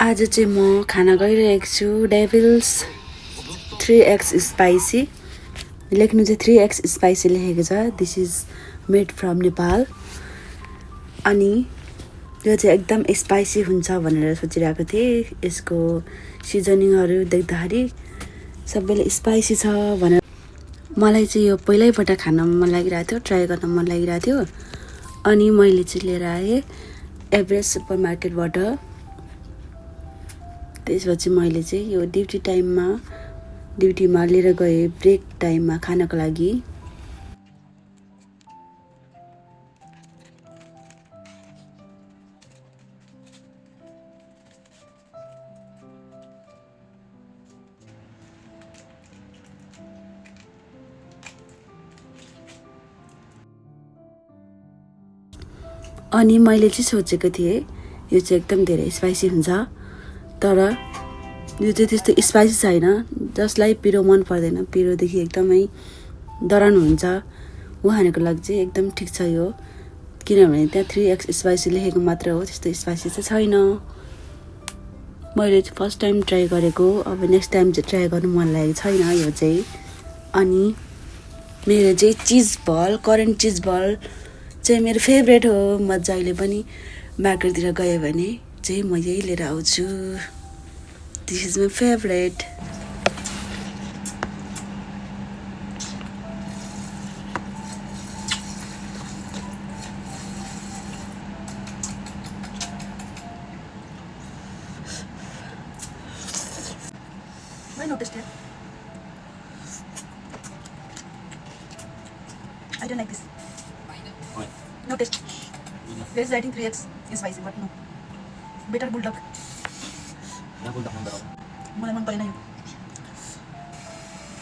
आज चाहिँ म खाना गरिरहेको छु डेभिल्स 3x स्पाइसी। लेख्नु चाहिँ 3x स्पाइसी लेखेको छ। This is made from Nepal. अनि यो चाहिँ एकदम स्पाइसी हुन्छ भनेर सोचिरहेको थिएँ। यसको सिजनिङहरू देख्दाखेरि सबैले स्पाइसी छ भनेर मलाई चाहिँ यो पहिल्यैबाट खान मन लागिरहेको थियो, ट्राई गर्न मन लागिरहेको थियो। अनि मैले चाहिँ लिएर आएँ एभरेस्ट सुपर मार्केटबाट। त्यसपछि मैले चाहिँ यो ड्युटीमा लिएर गएँ ब्रेक टाइममा खानको लागि। अनि मैले चाहिँ सोचेको थिएँ यो चाहिँ एकदम धेरै स्पाइसी हुन्छ, तर यो चाहिँ त्यस्तो स्पाइसी छैन। जसलाई पिरो मन पर्दैन, पिरोदेखि एकदमै डराउनु हुन्छ, उहाँहरूको लागि चाहिँ एकदम ठिक छ यो। किनभने त्यहाँ 3x स्पाइसी लेखेको मात्र हो, त्यस्तो स्पाइसी चाहिँ छैन। मैले चाहिँ फर्स्ट टाइम ट्राई गरेको, अब नेक्स्ट टाइम चाहिँ ट्राई गर्नु मन लागेको छैन यो चाहिँ। अनि मेरो चाहिँ चिज बल, करेन्ट चिज बल चाहिँ मेरो फेभरेट हो। म जहिले पनि मार्केटतिर गएँ भने चाहिँ म यही लिएर आउँछु। This is my favourite. Why not taste it? I don't like this. Why? No taste. There is writing 3x is spicy, but no. Better bulldog. Yang bulldog number one. मलाई मन परेन यो।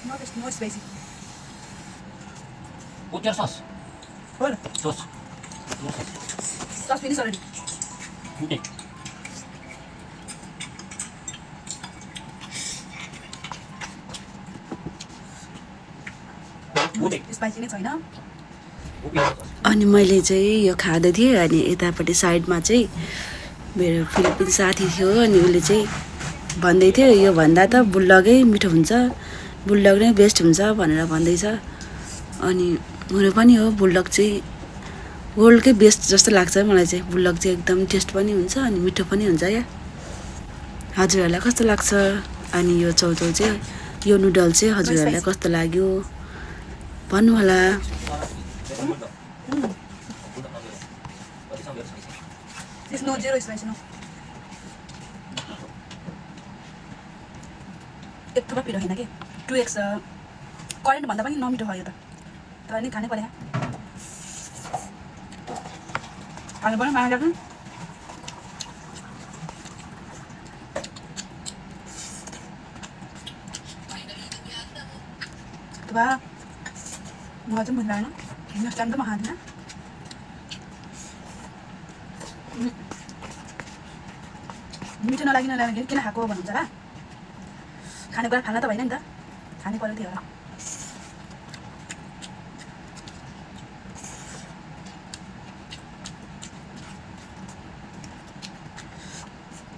No taste, no spicy. Put your sauce. Hold. Sauce. No sauce. Sauce finish already. Okay. Okay. Spicy नै छैन। Okay. अनि मैले चाहिँ यो खाँदै थिएँ। अनि यतापट्टि साइडमा चाहिँ मेरो फिलिपिन साथी थियो। अनि उसले चाहिँ भन्दै थियो यो भन्दा त बुल्डगै मिठो हुन्छ, बुल्डग नै बेस्ट हुन्छ भनेर भन्दैछ। अनि हुनु पनि हो, बुल्डग चाहिँ वर्ल्डकै बेस्ट जस्तो लाग्छ मलाई चाहिँ। बुल्डग चाहिँ एकदम टेस्ट पनि हुन्छ अनि मिठो पनि हुन्छ क्या। हजुरहरूलाई कस्तो लाग्छ? अनि यो चौचौ चाहिँ, यो नुडल चाहिँ हजुरहरूलाई कस्तो लाग्यो भन्नु होला। No zero spicy, no. एक थोपा पिरो होइन कि 2x करेन्ट भन्दा पनि नमिठो भयो यो त। तर नि खानै पर्यो। खानु पर्यो माया लाग्छ। मलाई चाहिँ मन लागेन। नेक्स्ट टाइम त म खाँदिनँ। मिठो नलागिन किन खाएको भन्नुहुन्छ होला। खानेकुरा खाना त भएन नि त, खानै पर्यो थियो होला।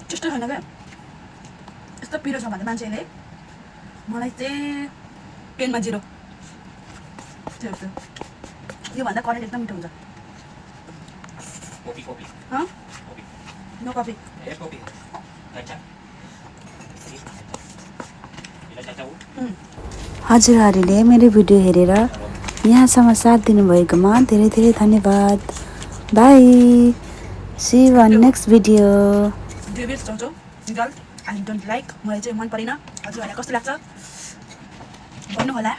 त्यस्तो छैन क्या। यस्तो पिरो छ भने मान्छेले, मलाई चाहिँ 10 मा 0 त्यो यो भन्दा करेन्ट एकदम मिठो हुन्छ। Kopi. हँ Kopi. No coffee. Yes, kopi. Kaca. Bila caca हजुरहरूले मेरो भिडियो हेरेर यहाँसम्म साथ दिनुभएकोमा धेरै धेरै धन्यवाद। Bye, see you on next video. David Chauchau noodle I don't like. मलाई चाहिँ मन परेन। हजुरहरूलाई कस्तो लाग्छ भन्नु होला।